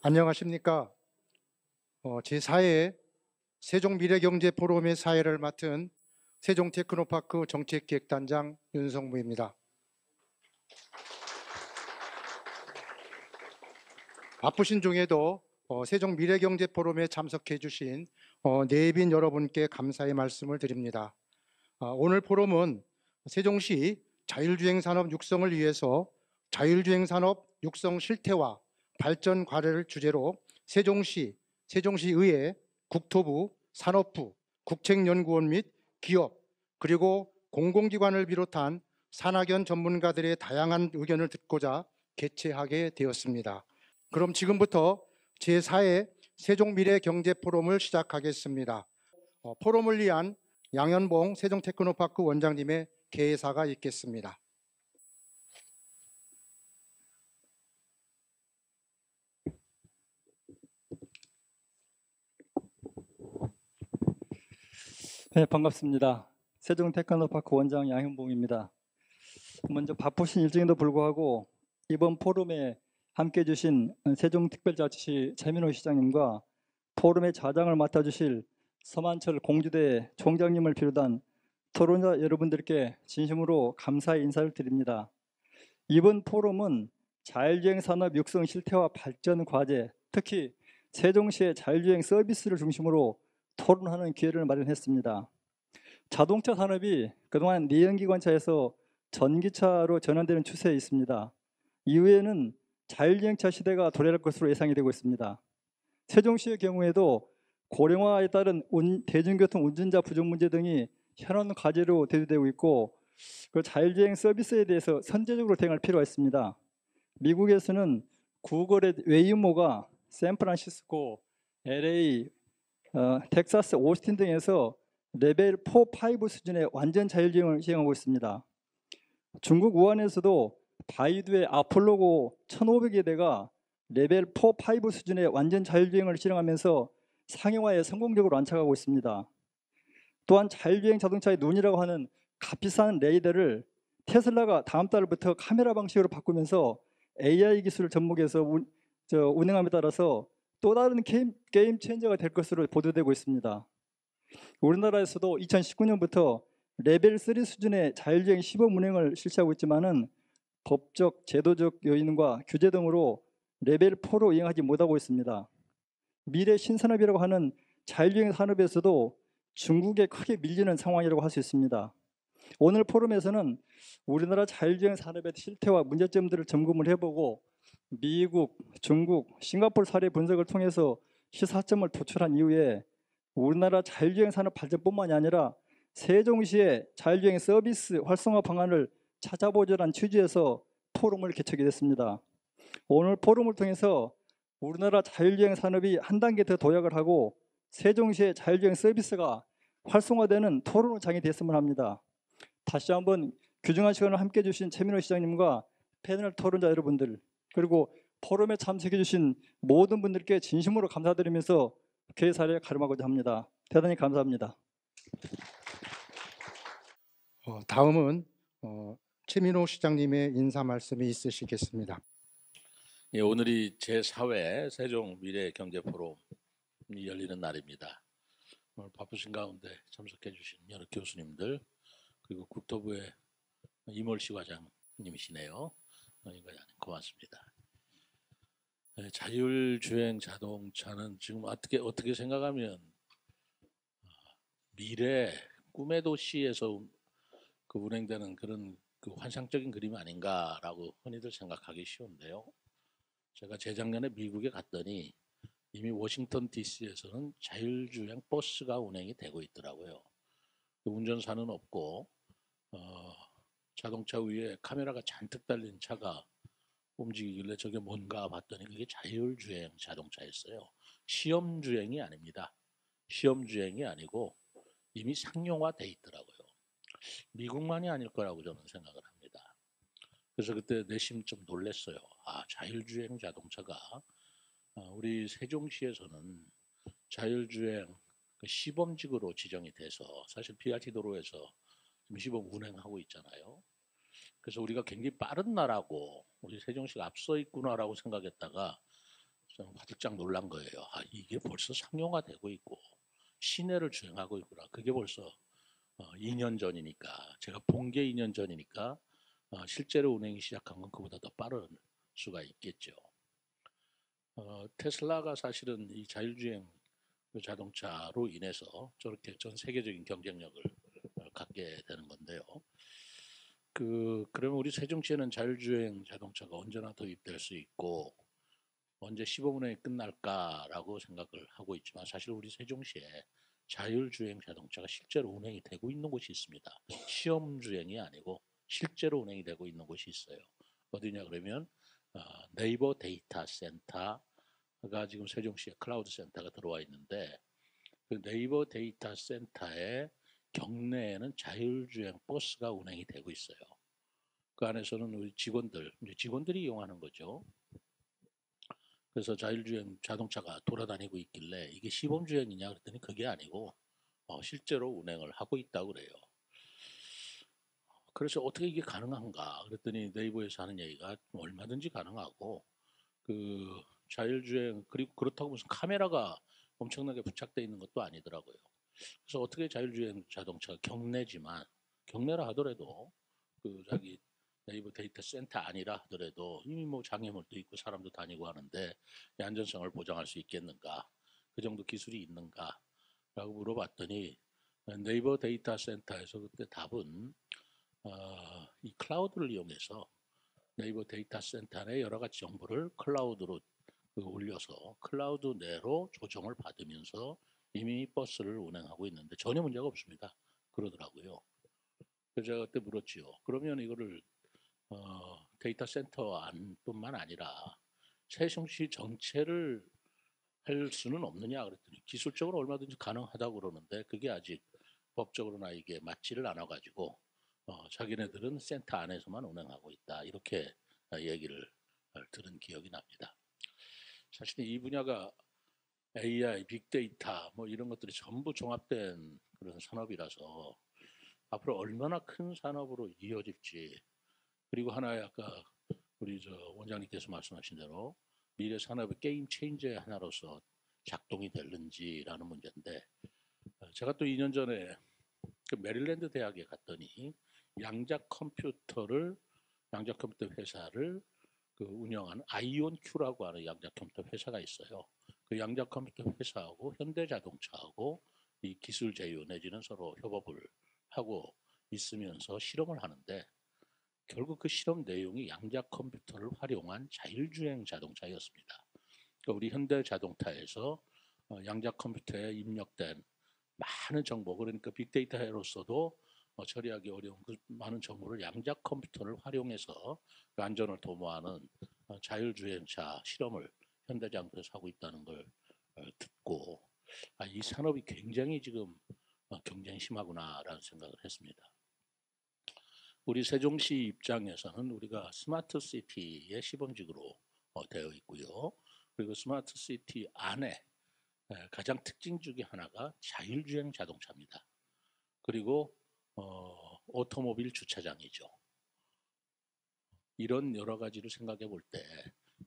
안녕하십니까. 제4회 세종미래경제포럼의 사회를 맡은 세종테크노파크 정책기획단장 윤성무입니다. 바쁘신 중에도 세종미래경제포럼에 참석해 주신 내빈 여러분께 감사의 말씀을 드립니다. 오늘 포럼은 세종시 자율주행산업 육성을 위해서 자율주행산업 육성 실태와 발전 과제를 주제로 세종시의회, 국토부, 산업부, 국책연구원 및 기업, 그리고 공공기관을 비롯한 산학연 전문가들의 다양한 의견을 듣고자 개최하게 되었습니다. 그럼 지금부터 제4회 세종미래경제포럼을 시작하겠습니다. 포럼을 위한 양현봉 세종테크노파크 원장님의 개사가 있겠습니다. 네, 반갑습니다. 세종테크노파크 원장 양현봉입니다. 먼저 바쁘신 일정에도 불구하고 이번 포럼에 함께해 주신 세종특별자치시 최민호 시장님과 포럼의 자장을 맡아주실 서만철 공주대 총장님을 비롯한 토론자 여러분들께 진심으로 감사의 인사를 드립니다. 이번 포럼은 자율주행 산업 육성 실태와 발전 과제, 특히 세종시의 자율주행 서비스를 중심으로 토론하는 기회를 마련했습니다. 자동차 산업이 그동안 내연기관차에서 전기차로 전환되는 추세에 있습니다. 이후에는 자율주행차 시대가 도래할 것으로 예상이 되고 있습니다. 세종시의 경우에도 고령화에 따른 대중교통 운전자 부족 문제 등이 현안 과제로 대두되고 있고, 그 자율주행 서비스에 대해서 선제적으로 대응할 필요가 있습니다. 미국에서는 구글의 웨이모가 샌프란시스코, LA, 텍사스 오스틴 등에서 레벨 4, 5 수준의 완전 자율주행을 시행하고 있습니다. 중국 우한에서도 바이두의 아폴로고 1500여 대가 레벨 4, 5 수준의 완전 자율주행을 실행하면서 상용화에 성공적으로 안착하고 있습니다. 또한 자율주행 자동차의 눈이라고 하는 값비싼 레이더를 테슬라가 다음 달부터 카메라 방식으로 바꾸면서 AI 기술을 접목해서 운행함에 따라서 또 다른 게임 체인저가 될 것으로 보도되고 있습니다. 우리나라에서도 2019년부터 레벨 3 수준의 자율주행 시범 운행을 실시하고 있지만은 법적, 제도적 요인과 규제 등으로 레벨 4로 이행하지 못하고 있습니다. 미래 신산업이라고 하는 자율주행 산업에서도 중국에 크게 밀리는 상황이라고 할 수 있습니다. 오늘 포럼에서는 우리나라 자율주행 산업의 실태와 문제점들을 점검을 해보고 미국, 중국, 싱가포르 사례 분석을 통해서 시사점을 도출한 이후에 우리나라 자율주행 산업 발전뿐만이 아니라 세종시의 자율주행 서비스 활성화 방안을 찾아보자는 취지에서 포럼을 개최하게 됐습니다. 오늘 포럼을 통해서 우리나라 자율주행 산업이 한 단계 더 도약을 하고 세종시의 자율주행 서비스가 활성화되는 토론장이 됐으면 합니다. 다시 한번 귀중한 시간을 함께해 주신 최민호 시장님과 패널 토론자 여러분들, 그리고 포럼에 참석해 주신 모든 분들께 진심으로 감사드리면서 개사를 가름하고자 합니다. 대단히 감사합니다. 다음은 최민호 시장님의 인사 말씀이 있으시겠습니다. 예, 오늘이 제4회 세종미래경제포럼이 열리는 날입니다. 오늘 바쁘신 가운데 참석해 주신 여러 교수님들, 그리고 국토부의 이몰시 과장님이시네요. 고맙습니다. 네, 자율주행 자동차는 지금 어떻게 생각하면 미래 꿈의 도시에서 운행되는 그런 환상적인 그림 아닌가라고 흔히들 생각하기 쉬운데요. 제가 재작년에 미국에 갔더니 이미 워싱턴 DC에서는 자율주행 버스가 운행이 되고 있더라고요. 운전사는 없고 자동차 위에 카메라가 잔뜩 달린 차가 움직이길래 저게 뭔가 봤더니 그게 자율주행 자동차였어요. 시험주행이 아닙니다. 시험주행이 아니고 이미 상용화돼 있더라고요. 미국만이 아닐 거라고 저는 생각을 합니다. 그래서 그때 내심 좀 놀랐어요. 자율주행 자동차가 우리 세종시에서는 자율주행 시범직으로 지정이 돼서 사실 BRT 도로에서 지금 시범 운행하고 있잖아요. 그래서 우리가 굉장히 빠른 나라고 우리 세종시가 앞서 있구나라고 생각했다가 저는 화들짝 놀란 거예요. 아, 이게 벌써 상용화되고 있고 시내를 주행하고 있구나. 그게 벌써 2년 전이니까, 제가 본 게 2년 전이니까 실제로 운행이 시작한 건 그보다 더 빠른 수가 있겠죠. 테슬라가 사실은 이 자율주행 자동차로 인해서 저렇게 전 세계적인 경쟁력을 갖게 되는 건데요. 그러면 우리 세종시에는 자율주행 자동차가 언제나 도입될 수 있고 언제 시범 운행이 끝날까라고 생각을 하고 있지만, 사실 우리 세종시에 자율주행 자동차가 실제로 운행이 되고 있는 곳이 있습니다. 시험 주행이 아니고 실제로 운행이 되고 있는 곳이 있어요. 어디냐 그러면 네이버 데이터 센터가 지금 세종시에 클라우드 센터가 들어와 있는데, 그 네이버 데이터 센터의 경내에는 자율주행 버스가 운행이 되고 있어요. 그 안에서는 우리 직원들이 이용하는 거죠. 그래서 자율주행 자동차가 돌아다니고 있길래 이게 시범주행이냐 그랬더니 그게 아니고 실제로 운행을 하고 있다고 그래요. 그래서 어떻게 이게 가능한가 그랬더니 네이버에서 하는 얘기가 얼마든지 가능하고, 그 자율주행, 그리고 그렇다고 무슨 카메라가 엄청나게 부착되어 있는 것도 아니더라고요. 그래서 어떻게 자율주행 자동차가 경내라 하더라도 그 자기 네이버 데이터 센터 아니라 하더라도 이미 뭐 장애물도 있고 사람도 다니고 하는데 이 안전성을 보장할 수 있겠는가, 그 정도 기술이 있는가 라고 물어봤더니 네이버 데이터 센터에서 그때 답은 이 클라우드를 이용해서 네이버 데이터 센터 내 여러 가지 정보를 클라우드로 올려서 클라우드 내로 조정을 받으면서 이미 버스를 운행하고 있는데 전혀 문제가 없습니다 그러더라고요. 그래서 제가 그때 물었지요. 그러면 이거를 데이터 센터 안뿐만 아니라 세종시 전체를 할 수는 없느냐 그랬더니 기술적으로 얼마든지 가능하다고 그러는데 그게 아직 법적으로나 이게 맞지를 않아 가지고 자기네들은 센터 안에서만 운행하고 있다 이렇게 얘기를 들은 기억이 납니다. 사실 이 분야가 AI, 빅데이터 뭐 이런 것들이 전부 종합된 그런 산업이라서 앞으로 얼마나 큰 산업으로 이어질지, 그리고 하나의 아까 우리 원장님께서 말씀하신 대로 미래 산업의 게임 체인저의 하나로서 작동이 될는지라는 문제인데, 제가 또 2년 전에 그 메릴랜드 대학에 갔더니 양자 컴퓨터 회사를 운영하는 아이온큐라고 하는 양자 컴퓨터 회사가 있어요. 그 양자 컴퓨터 회사하고 현대자동차하고 이 기술 제휴 내지는 서로 협업을 하고 있으면서 실험을 하는데, 결국 그 실험 내용이 양자 컴퓨터를 활용한 자율주행 자동차였습니다. 그러니까 우리 현대자동차에서 양자 컴퓨터에 입력된 많은 정보, 그러니까 빅데이터로서도 처리하기 어려운 그 많은 정보를 양자 컴퓨터를 활용해서 그 안전을 도모하는 자율주행차 실험을 현대자동차에서 하고 있다는 걸 듣고 이 산업이 굉장히 지금 경쟁이 심하구나라는 생각을 했습니다. 우리 세종시 입장에서는 우리가 스마트 시티의 시범지구로 되어 있고요. 그리고 스마트 시티 안에 가장 특징 중에 하나가 자율주행 자동차입니다. 그리고 오토모빌 주차장이죠. 이런 여러 가지를 생각해 볼 때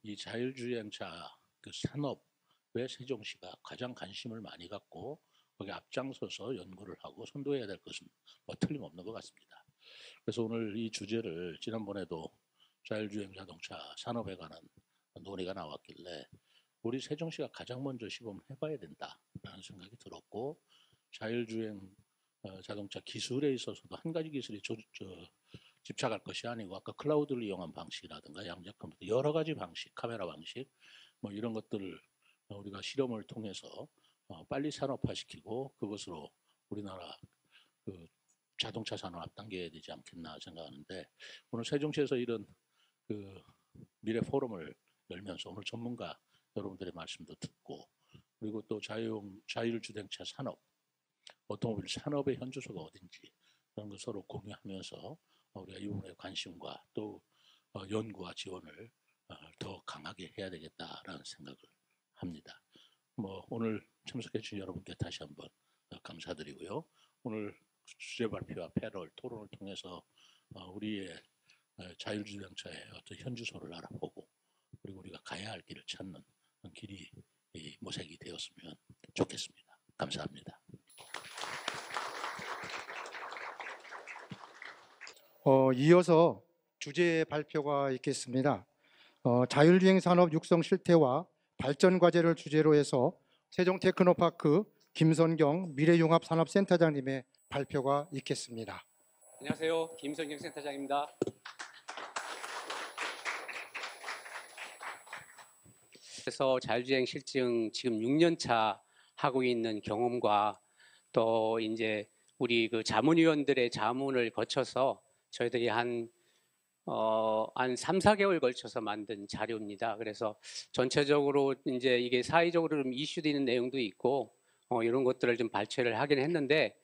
이 자율주행차 그 산업에 세종시가 가장 관심을 많이 갖고 거기 앞장서서 연구를 하고 선도해야 될 것은 틀림없는 것 같습니다. 그래서 오늘 이 주제를 지난번에도 자율주행 자동차 산업에 관한 논의가 나왔길래 우리 세종시가 가장 먼저 시범을 해봐야 된다라는 생각이 들었고, 자율주행 자동차 기술에 있어서도 한 가지 기술이 집착할 것이 아니고 아까 클라우드를 이용한 방식이라든가 양자 컴퓨터 여러 가지 방식, 카메라 방식 뭐 이런 것들을 우리가 실험을 통해서 빨리 산업화시키고 그것으로 우리나라 그 자동차 산업 앞당겨야 되지 않겠나 생각하는데, 오늘 세종시에서 이런 그 미래 포럼을 열면서 오늘 전문가 여러분들의 말씀도 듣고, 그리고 또 자율주행차 산업, 오토모빌 산업의 현주소가 어딘지 그런 거 서로 공유하면서 우리가 이 부분에 관심과 또 연구와 지원을 더 강하게 해야 되겠다라는 생각을 합니다. 오늘 참석해 주신 여러분께 다시 한번 감사드리고요. 오늘 주제 발표와 패널 토론을 통해서 우리의 자율주행차의 어떤 현주소를 알아보고 그리고 우리가 가야 할 길을 찾는 길이 모색이 되었으면 좋겠습니다. 감사합니다. 이어서 주제 발표가 있겠습니다. 자율주행 산업 육성 실태와 발전 과제를 주제로 해서 세종테크노파크 김선경 미래융합산업센터장님의 발표가 있겠습니다. 안녕하세요. 김선경 센터장입니다. 그래서 자율주행 실증 지금 6년 차 하고 있는 경험과 또 이제 우리 그 자문위원들의 자문을 거쳐서 저희들이 한 3, 4개월 걸쳐서 만든 자료입니다. 그래서 전체적으로 이제 이게 사회적으로 좀 이슈되는 내용도 있고 이런 것들을 좀 발췌를 하긴 했는데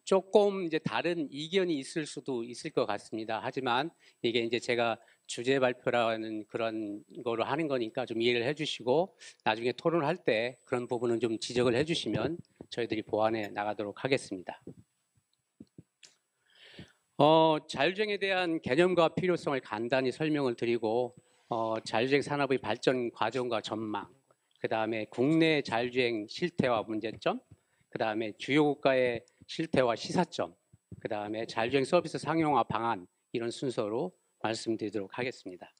조금 이제 다른 이견이 있을 수도 있을 것 같습니다. 하지만 이게 이제 제가 주제 발표라는 그런 거로 하는 거니까 좀 이해를 해주시고 나중에 토론할 때 그런 부분은 좀 지적을 해주시면 저희들이 보완해 나가도록 하겠습니다. 자율주행에 대한 개념과 필요성을 간단히 설명을 드리고 자율주행 산업의 발전 과정과 전망, 그 다음에 국내 자율주행 실태와 문제점, 그 다음에 주요 국가의 실태와 시사점, 그 다음에 자율주행 서비스 상용화 방안 이런 순서로 말씀드리도록 하겠습니다.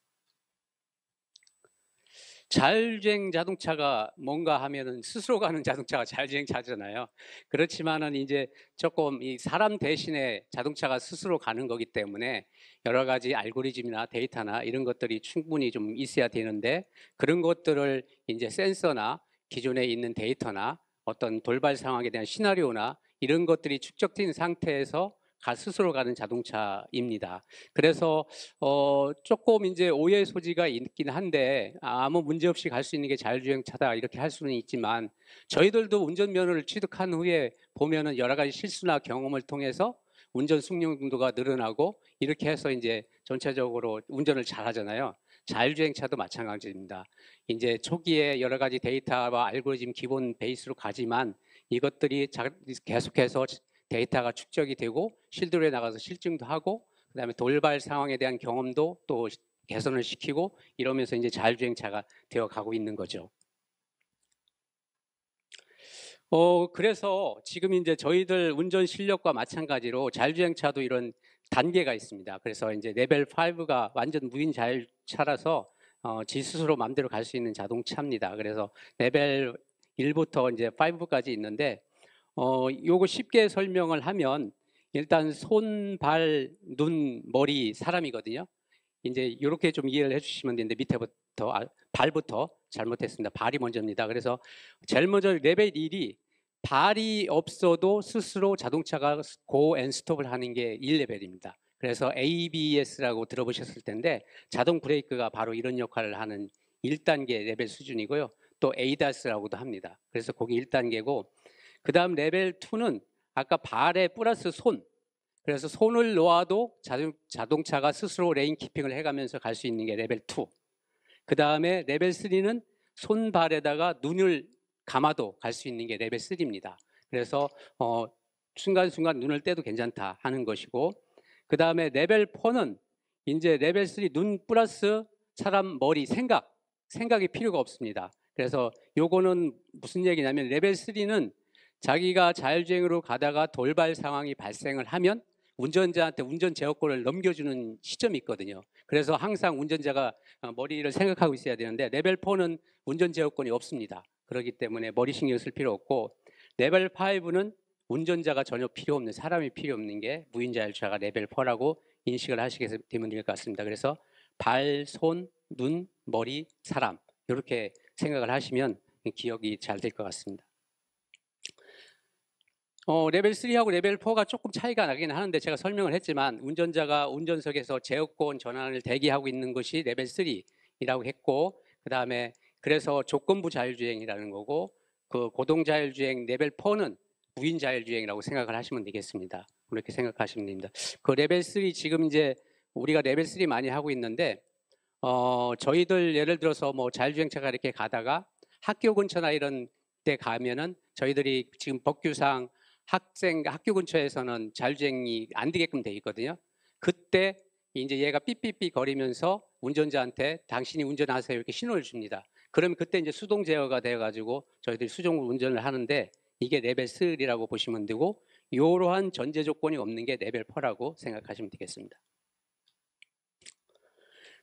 자율주행 자동차가 뭔가 하면은 스스로 가는 자동차가 자율주행차잖아요. 그렇지만은 이제 조금 이 사람 대신에 자동차가 스스로 가는 거기 때문에 여러 가지 알고리즘이나 데이터나 이런 것들이 충분히 좀 있어야 되는데 그런 것들을 이제 센서나 기존에 있는 데이터나 어떤 돌발 상황에 대한 시나리오나 이런 것들이 축적된 상태에서 스스로 가는 자동차입니다. 그래서 조금 이제 오해 소지가 있긴 한데 아무 문제 없이 갈 수 있는 게 자율주행차다 이렇게 할 수는 있지만 저희들도 운전면허를 취득한 후에 보면은 여러 가지 실수나 경험을 통해서 운전 숙련도가 늘어나고 이렇게 해서 이제 전체적으로 운전을 잘하잖아요. 자율주행차도 마찬가지입니다. 이제 초기에 여러 가지 데이터와 알고리즘 기본 베이스로 가지만 이것들이 계속해서 데이터가 축적이 되고 실드로에 나가서 실증도 하고 그다음에 돌발 상황에 대한 경험도 또 개선을 시키고 이러면서 이제 자율주행차가 되어 가고 있는 거죠. 그래서 지금 이제 저희들 운전 실력과 마찬가지로 자율주행차도 이런 단계가 있습니다. 그래서 이제 레벨 5가 완전 무인 자율차라서 지 스스로 마음대로 갈 수 있는 자동차입니다. 그래서 레벨 1부터 이제 5까지 있는데 요거 쉽게 설명을 하면 일단 손, 발, 눈, 머리, 사람이거든요. 이제 이렇게 좀 이해를 해주시면 되는데 밑에부터 발부터 잘못했습니다. 발이 먼저입니다. 그래서 제일 먼저 레벨 1이 발이 없어도 스스로 자동차가 고 앤 스톱을 하는 게 1레벨입니다. 그래서 ABS라고 들어보셨을 텐데 자동 브레이크가 바로 이런 역할을 하는 1단계 레벨 수준이고요. 또 ADAS라고도 합니다. 그래서 거기 1단계고 그 다음 레벨 2는 아까 발에 플러스 손, 그래서 손을 놓아도 자동차가 스스로 레인 키핑을 해가면서 갈 수 있는 게 레벨 2. 그 다음에 레벨 3는 손발에다가 눈을 감아도 갈 수 있는 게 레벨 3입니다. 그래서 순간순간 눈을 떼도 괜찮다 하는 것이고 그 다음에 레벨 4는 이제 레벨 3 눈 플러스 사람 머리 생각이 필요가 없습니다. 그래서 요거는 무슨 얘기냐면 레벨 3는 자기가 자율주행으로 가다가 돌발 상황이 발생을 하면 운전자한테 운전 제어권을 넘겨주는 시점이 있거든요. 그래서 항상 운전자가 머리를 생각하고 있어야 되는데 레벨 4는 운전 제어권이 없습니다. 그렇기 때문에 머리 신경 쓸 필요 없고 레벨 5는 운전자가 전혀 필요 없는 사람이 필요 없는 게 무인 자율주행차가 레벨 4라고 인식을 하시게 되면 될 것 같습니다. 그래서 발, 손, 눈, 머리, 사람 이렇게 생각을 하시면 기억이 잘 될 것 같습니다. 레벨 3하고 레벨 4가 조금 차이가 나긴 하는데 제가 설명을 했지만 운전자가 운전석에서 제어권 전환을 대기하고 있는 것이 레벨 3이라고 했고 그 다음에 그래서 조건부 자율주행이라는 거고 그 고동 자율주행 레벨 4는 무인 자율주행이라고 생각을 하시면 되겠습니다. 그렇게 생각하시면 됩니다. 그 레벨 3 지금 이제 우리가 레벨 3 많이 하고 있는데 저희들 예를 들어서 뭐 자율주행차가 이렇게 가다가 학교 근처나 이런 데 가면은 저희들이 지금 법규상 학교 근처에서는 자율주행이 안 되게끔 돼 있거든요. 그때 이제 얘가 삐삐삐 거리면서 운전자한테 당신이 운전하세요 이렇게 신호를 줍니다. 그러면 그때 이제 수동 제어가 돼가지고 저희들이 수동 운전을 하는데 이게 레벨 3라고 보시면 되고 이러한 전제 조건이 없는 게 레벨 4라고 생각하시면 되겠습니다.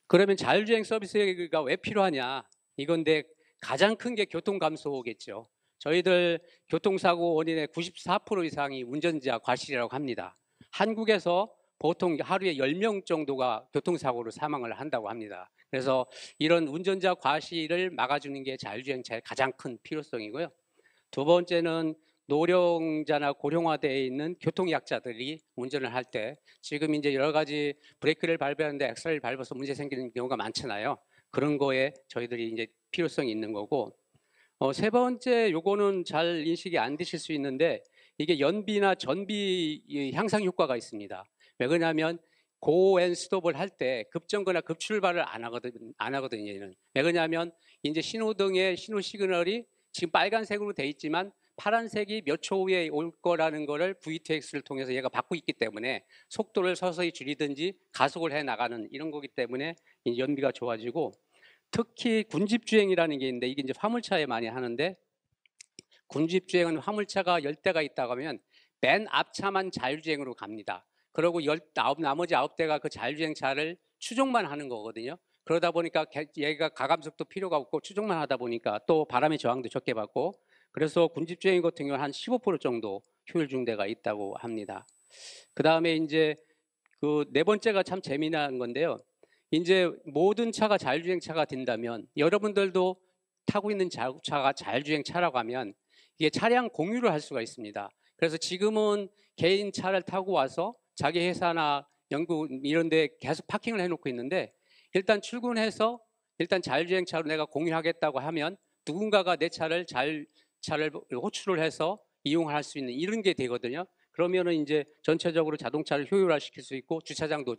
그러면 자율주행 서비스가 왜 필요하냐? 이건데 가장 큰 게 교통 감소겠죠. 저희들 교통사고 원인의 94% 이상이 운전자 과실이라고 합니다. 한국에서 보통 하루에 10명 정도가 교통사고로 사망을 한다고 합니다. 그래서 이런 운전자 과실을 막아주는 게 자율주행차의 가장 큰 필요성이고요. 두 번째는 노령자나 고령화되어 있는 교통약자들이 운전을 할 때 지금 이제 여러 가지 브레이크를 밟았는데 엑셀을 밟아서 문제 생기는 경우가 많잖아요. 그런 거에 저희들이 이제 필요성이 있는 거고, 세 번째 요거는 잘 인식이 안 되실 수 있는데 이게 연비나 전비 향상 효과가 있습니다. 왜 그러냐면 고앤 스톱을 할 때 급정거나 급출발을 안 하거든요. 얘는. 왜 그러냐면 이제 신호등의 신호 시그널이 지금 빨간색으로 돼 있지만 파란색이 몇 초 후에 올 거라는 거를 V2X를 통해서 얘가 받고 있기 때문에 속도를 서서히 줄이든지 가속을 해 나가는 이런 거기 때문에 연비가 좋아지고, 특히 군집주행이라는 게 있는데 이게 이제 화물차에 많이 하는데, 군집주행은 화물차가 10대가 있다고 하면 맨 앞차만 자율주행으로 갑니다. 그리고 나머지 9대가 그 자율주행차를 추종만 하는 거거든요. 그러다 보니까 얘가 가감속도 필요가 없고 추종만 하다 보니까 또 바람의 저항도 적게 받고, 그래서 군집주행 같은 경우는 한 15% 정도 효율 증대가 있다고 합니다. 그 다음에 이제 그 네 번째가 참 재미난 건데요. 이제 모든 차가 자율주행차가 된다면 여러분들도 타고 있는 차가 자율주행차라고 하면 이게 차량 공유를 할 수가 있습니다. 그래서 지금은 개인 차를 타고 와서 자기 회사나 연구 이런 데 계속 파킹을 해놓고 있는데, 일단 출근해서 일단 자율주행차로 내가 공유하겠다고 하면 누군가가 내 차를 호출을 해서 이용할 수 있는 이런 게 되거든요. 그러면은 이제 전체적으로 자동차를 효율화시킬 수 있고 주차장도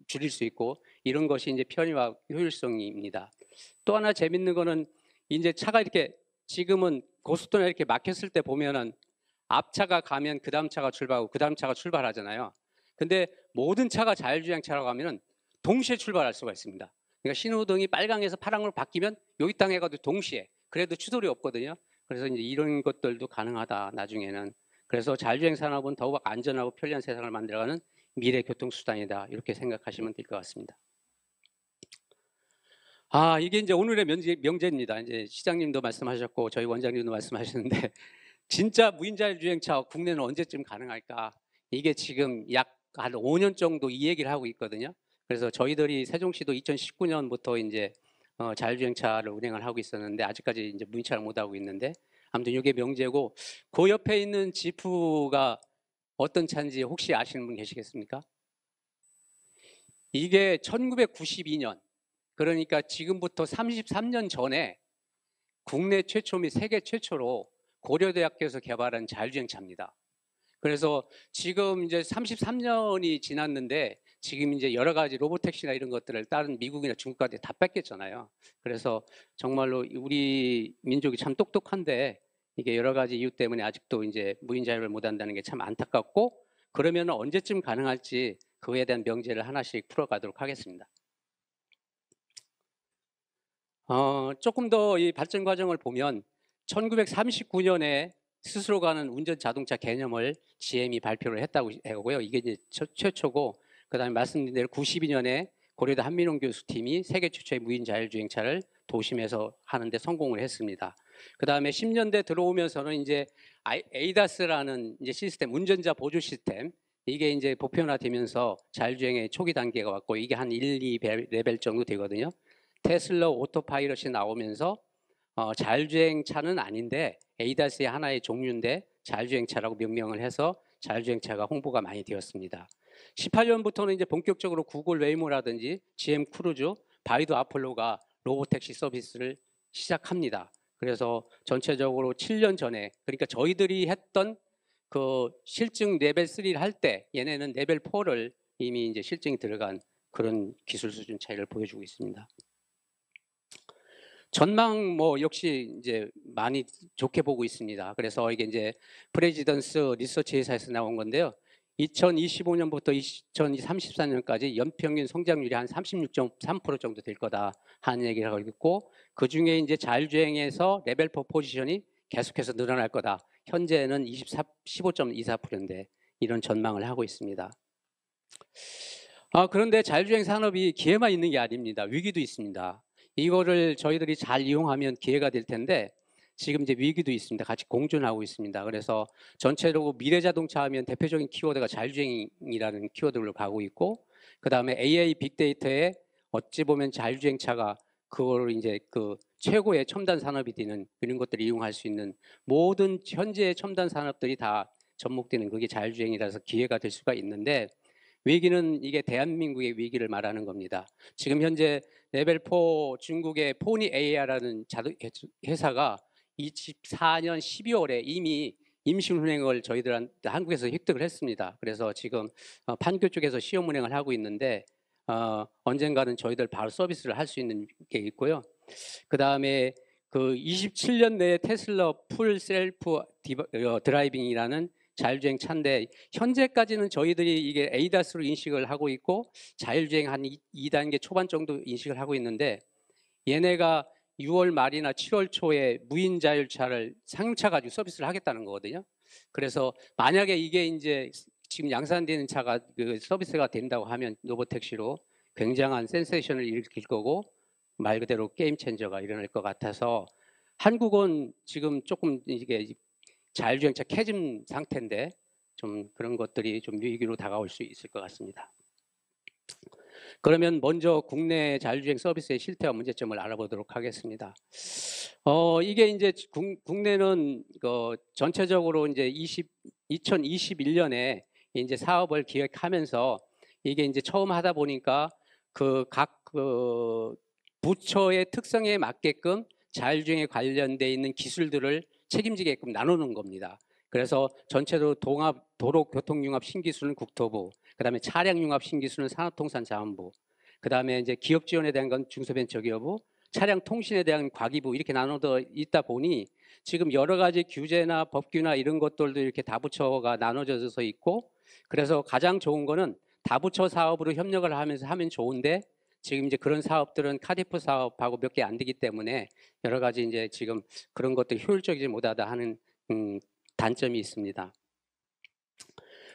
줄일 수 있고 이런 것이 이제 편의와 효율성입니다. 또 하나 재밌는 거는 이제 차가 이렇게 지금은 고속도로에 이렇게 막혔을 때 보면은 앞차가 가면 그 다음 차가 출발하고 그 다음 차가 출발하잖아요. 근데 모든 차가 자율주행차라고 하면은 동시에 출발할 수가 있습니다. 그러니까 신호등이 빨강에서 파랑으로 바뀌면 여기 땅에 가도 동시에, 그래도 추돌이 없거든요. 그래서 이제 이런 것들도 가능하다 나중에는. 그래서 자율주행 산업은 더욱 안전하고 편리한 세상을 만들어가는 미래 교통수단이다, 이렇게 생각하시면 될 것 같습니다. 이게 이제 오늘의 명제입니다. 이제 시장님도 말씀하셨고 저희 원장님도 말씀하셨는데 진짜 무인자율주행차 국내는 언제쯤 가능할까? 이게 지금 약 한 5년 정도 이 얘기를 하고 있거든요. 그래서 저희들이 세종시도 2019년부터 이제 자율주행차를 운행을 하고 있었는데 아직까지 이제 무인차를 못 하고 있는데, 아무튼 이게 명제고, 그 옆에 있는 지프가 어떤 차인지 혹시 아시는 분 계시겠습니까? 이게 1992년, 그러니까 지금부터 33년 전에 국내 최초 및 세계 최초로 고려대학교에서 개발한 자율주행차입니다. 그래서 지금 이제 33년이 지났는데 지금 이제 여러 가지 로보택시나 이런 것들을 다른 미국이나 중국한테 다 뺏겼잖아요. 그래서 정말로 우리 민족이 참 똑똑한데 이게 여러 가지 이유 때문에 아직도 이제 무인자율을 못 한다는 게 참 안타깝고, 그러면 언제쯤 가능할지 그에 대한 명제를 하나씩 풀어가도록 하겠습니다. 조금 더 이 발전 과정을 보면 1939년에 스스로 가는 운전 자동차 개념을 GM이 발표를 했다고 하고요. 이게 이제 최초고, 그다음에 말씀드린 대로 92년에 고려대 한민홍 교수팀이 세계 최초의 무인 자율주행차를 도심에서 하는데 성공을 했습니다. 그다음에 10년대 들어오면서는 이제 ADAS라는 이제 시스템, 운전자 보조 시스템, 이게 이제 보편화되면서 자율주행의 초기 단계가 왔고 이게 한 1, 2레벨 정도 되거든요. 테슬라 오토파일럿이 나오면서 자율주행차는 아닌데 ADAS의 하나의 종류인데 자율주행차라고 명명을 해서 자율주행차가 홍보가 많이 되었습니다. 18년부터는 이제 본격적으로 구글 웨이모라든지 GM 크루즈, 바이두 아폴로가 로보택시 서비스를 시작합니다. 그래서 전체적으로 7년 전에, 그러니까 저희들이 했던 그 실증 레벨 3를 할 때 얘네는 레벨 4를 이미 이제 실증이 들어간 그런 기술 수준 차이를 보여주고 있습니다. 전망 역시 이제 많이 좋게 보고 있습니다. 그래서 이게 이제 프레지던스 리서치 회사에서 나온 건데요. 2025년부터 2034년까지 연평균 성장률이 한 36.3% 정도 될 거다 하는 얘기를 하고 있고, 그 중에 이제 자율주행에서 레벨 4 포지션이 계속해서 늘어날 거다. 현재는 15.24%인데 이런 전망을 하고 있습니다. 그런데 자율주행 산업이 기회만 있는 게 아닙니다. 위기도 있습니다. 이거를 저희들이 잘 이용하면 기회가 될 텐데 지금 이제 위기도 있습니다. 같이 공존하고 있습니다. 그래서 전체적으로 미래 자동차 하면 대표적인 키워드가 자율주행이라는 키워드로 가고 있고, 그 다음에 AI 빅데이터에 어찌 보면 자율주행차가 그거를 이제 그 최고의 첨단 산업이 되는 이런 것들을 이용할 수 있는 모든 현재의 첨단 산업들이 다 접목되는 그게 자율주행이라서 기회가 될 수가 있는데, 위기는 이게 대한민국의 위기를 말하는 겁니다. 지금 현재 레벨 4 중국의 포니 AI라는 회사가 24년 12월에 이미 임시 운행을 저희들한테 한국에서 획득을 했습니다. 그래서 지금 판교 쪽에서 시험 운행을 하고 있는데 언젠가는 저희들 바로 서비스를 할 수 있는 게 있고요. 그 다음에 그 27년 내에 테슬라 풀 셀프 드라이빙이라는 자율주행 차인데, 현재까지는 저희들이 이게 ADAS로 인식을 하고 있고 자율주행 한 2단계 초반 정도 인식을 하고 있는데, 얘네가 6월 말이나 7월 초에 무인 자율차를 상용차 가지고 서비스를 하겠다는 거거든요. 그래서 만약에 이게 이제 지금 양산되는 차가 그 서비스가 된다고 하면 로보택시로 굉장한 센세이션을 일으킬 거고 말 그대로 게임 체인저가 일어날 것 같아서, 한국은 지금 조금 이게 자율주행차 캐즘 상태인데 좀 그런 것들이 좀 위기로 다가올 수 있을 것 같습니다. 그러면 먼저 국내 자율주행 서비스의 실태와 문제점을 알아보도록 하겠습니다. 이게 이제 국내는 전체적으로 이제 2021년에 이제 사업을 기획하면서 이게 이제 처음 하다 보니까 각 부처의 특성에 맞게끔 자율주행에 관련돼 있는 기술들을 책임지게끔 나누는 겁니다. 그래서 전체로 도로교통융합 신기술은 국토부, 그다음에 차량융합 신기술은 산업통상자원부, 그다음에 이제 기업 지원에 대한 건 중소벤처기업부, 차량 통신에 대한 과기부 이렇게 나눠져 있다 보니 지금 여러 가지 규제나 법규나 이런 것들도 이렇게 다부처가 나눠져서 있고, 그래서 가장 좋은 거는 다부처 사업으로 협력을 하면서 하면 좋은데 지금 이제 그런 사업들은 카디프 사업하고 몇 개 안 되기 때문에 여러 가지 이제 지금 그런 것들이 효율적이지 못하다 하는 단점이 있습니다.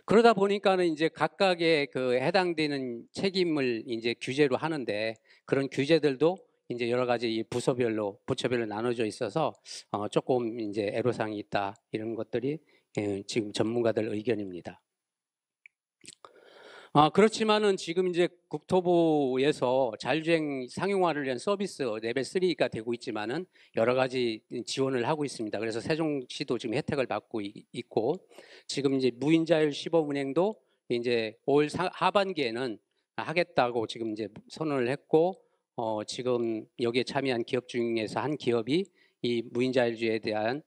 그러다 보니까는 이제 각각의 그 해당되는 책임을 이제 규제로 하는데, 그런 규제들도 이제 여러 가지 부서별로 부처별로 나눠져 있어서 조금 이제 애로사항이 있다, 이런 것들이 지금 전문가들 의견입니다. 그렇지만은 지금 이제 국토부에서 자율주행 상용화를 위한 서비스 레벨 3가 되고 있지만은 여러 가지 지원을 하고 있습니다. 그래서 세종시도 지금 혜택을 받고 있고, 지금 이제 무인자율 시범 운행도 이제 올 하반기에는 하겠다고 지금 이제 선언을 했고, 지금 여기에 참여한 기업 중에서 한 기업이 이 무인자율주에 대한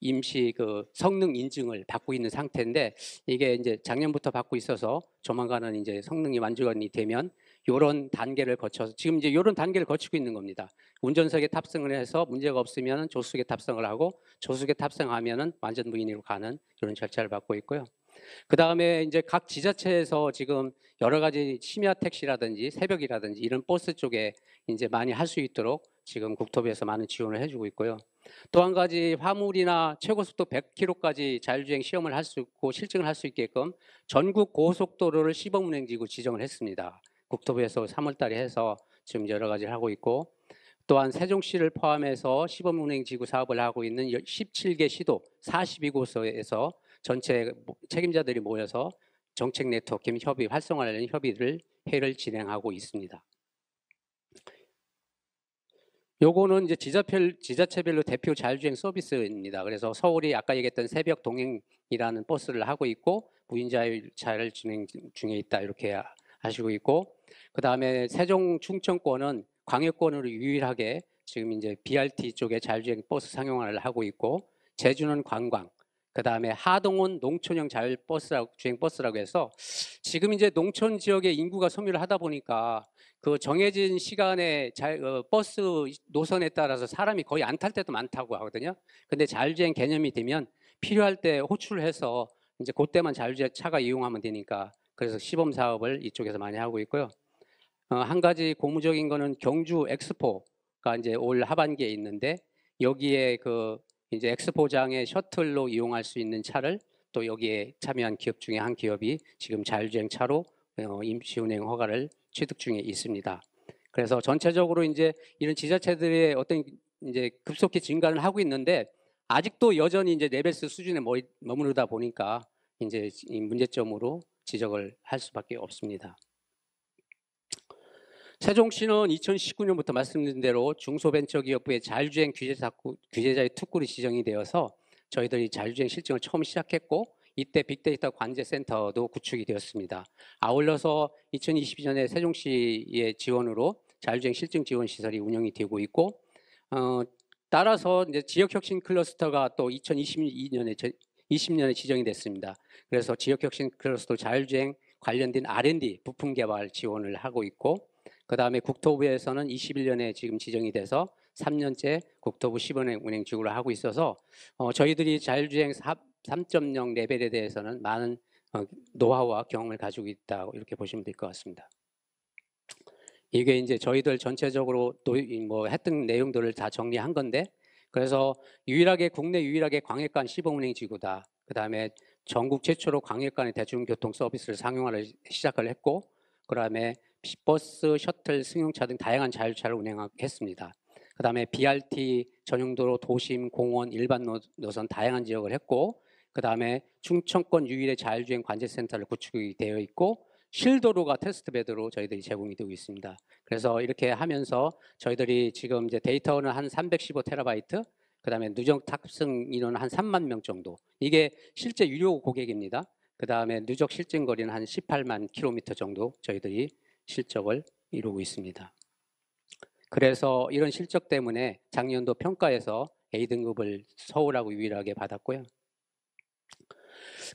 임시 그 성능 인증을 받고 있는 상태인데, 이게 이제 작년부터 받고 있어서 조만간은 이제 성능이 완전히 되면 이런 단계를 거쳐서 지금 이제 이런 단계를 거치고 있는 겁니다. 운전석에 탑승을 해서 문제가 없으면 조수석에 탑승을 하고, 조수석에 탑승하면은 완전 무인으로 가는 이런 절차를 받고 있고요. 그 다음에 이제 각 지자체에서 지금 여러 가지 심야 택시라든지 새벽이라든지 이런 버스 쪽에 이제 많이 할 수 있도록 지금 국토부에서 많은 지원을 해주고 있고요. 또 한 가지 화물이나 최고속도 100km까지 자율주행 시험을 할 수 있고 실증을 할 수 있게끔 전국 고속도로를 시범운행지구 지정을 했습니다. 국토부에서 3월 달에 해서 지금 여러 가지를 하고 있고, 또한 세종시를 포함해서 시범운행지구 사업을 하고 있는 17개 시도 42곳에서 전체 책임자들이 모여서 정책 네트워크 협의 활성화하려는 회의를 진행하고 있습니다. 요거는 이제 지자체별로 대표 자율주행 서비스입니다. 그래서 서울이 아까 얘기했던 새벽 동행이라는 버스를 하고 있고, 무인자율차를 진행 중에 있다 이렇게 하시고 있고, 그 다음에 세종 충청권은 광역권으로 유일하게 지금 이제 BRT 쪽에 자율주행 버스 상용화를 하고 있고, 제주는 관광, 그 다음에 하동은 농촌형 주행 버스라고 해서 지금 이제 농촌 지역의 인구가 소멸을 하다 보니까 그 정해진 시간에 버스 노선에 따라서 사람이 거의 안 탈 때도 많다고 하거든요. 근데 자율주행 개념이 되면 필요할 때 호출을 해서 이제 그때만 자율주행차가 이용하면 되니까 그래서 시범 사업을 이쪽에서 많이 하고 있고요. 한 가지 고무적인 거는 경주 엑스포가 이제 올 하반기에 있는데 여기에 그 이제 엑스포장의 셔틀로 이용할 수 있는 차를 또 여기에 참여한 기업 중에 한 기업이 지금 자율주행 차로 임시운행 허가를 취득 중에 있습니다. 그래서 전체적으로 이제 이런 지자체들의 어떤 이제 급속히 증가를 하고 있는데 아직도 여전히 이제 레벨4 수준에 머무르다 보니까 이제 이 문제점으로 지적을 할 수밖에 없습니다. 세종시는 2019년부터 말씀드린 대로 중소벤처기업부의 자율주행 규제자의 특구로 지정이 되어서 저희들이 자율주행 실증을 처음 시작했고 이때 빅데이터 관제센터도 구축이 되었습니다. 아울러서 2022년에 세종시의 지원으로 자율주행 실증 지원 시설이 운영이 되고 있고 따라서 이제 지역혁신 클러스터가 또 2020년에 지정이 됐습니다. 그래서 지역혁신 클러스터 자율주행 관련된 R&D 부품 개발 지원을 하고 있고 그다음에 국토부에서는 21년에 지금 지정이 돼서 3년째 국토부 시범 운행 지구를 하고 있어서 저희들이 자율주행 3.0 레벨에 대해서는 많은 노하우와 경험을 가지고 있다고 이렇게 보시면 될 것 같습니다. 이게 이제 저희들 전체적으로 뭐 했던 내용들을 다 정리한 건데 그래서 국내 유일하게 광역간 시범 운행 지구다. 그다음에 전국 최초로 광역간의 대중교통 서비스를 상용화를 시작을 했고 그다음에 버스, 셔틀, 승용차 등 다양한 자율차를 운행했습니다. 그다음에 BRT 전용도로, 도심, 공원, 일반 노선 다양한 지역을 했고 그다음에 충청권 유일의 자율주행 관제센터를 구축이 되어 있고 실도로가 테스트베드로 저희들이 제공이 되고 있습니다. 그래서 이렇게 하면서 저희들이 지금 이제 데이터는 한 315TB, 그다음에 누적 탑승 인원 한 3만 명 정도. 이게 실제 유료 고객입니다. 그다음에 누적 실증 거리는 한 18만 킬로미터 정도 저희들이 실적을 이루고 있습니다. 그래서 이런 실적 때문에 작년도 평가에서 A등급을 서울하고 유일하게 받았고요.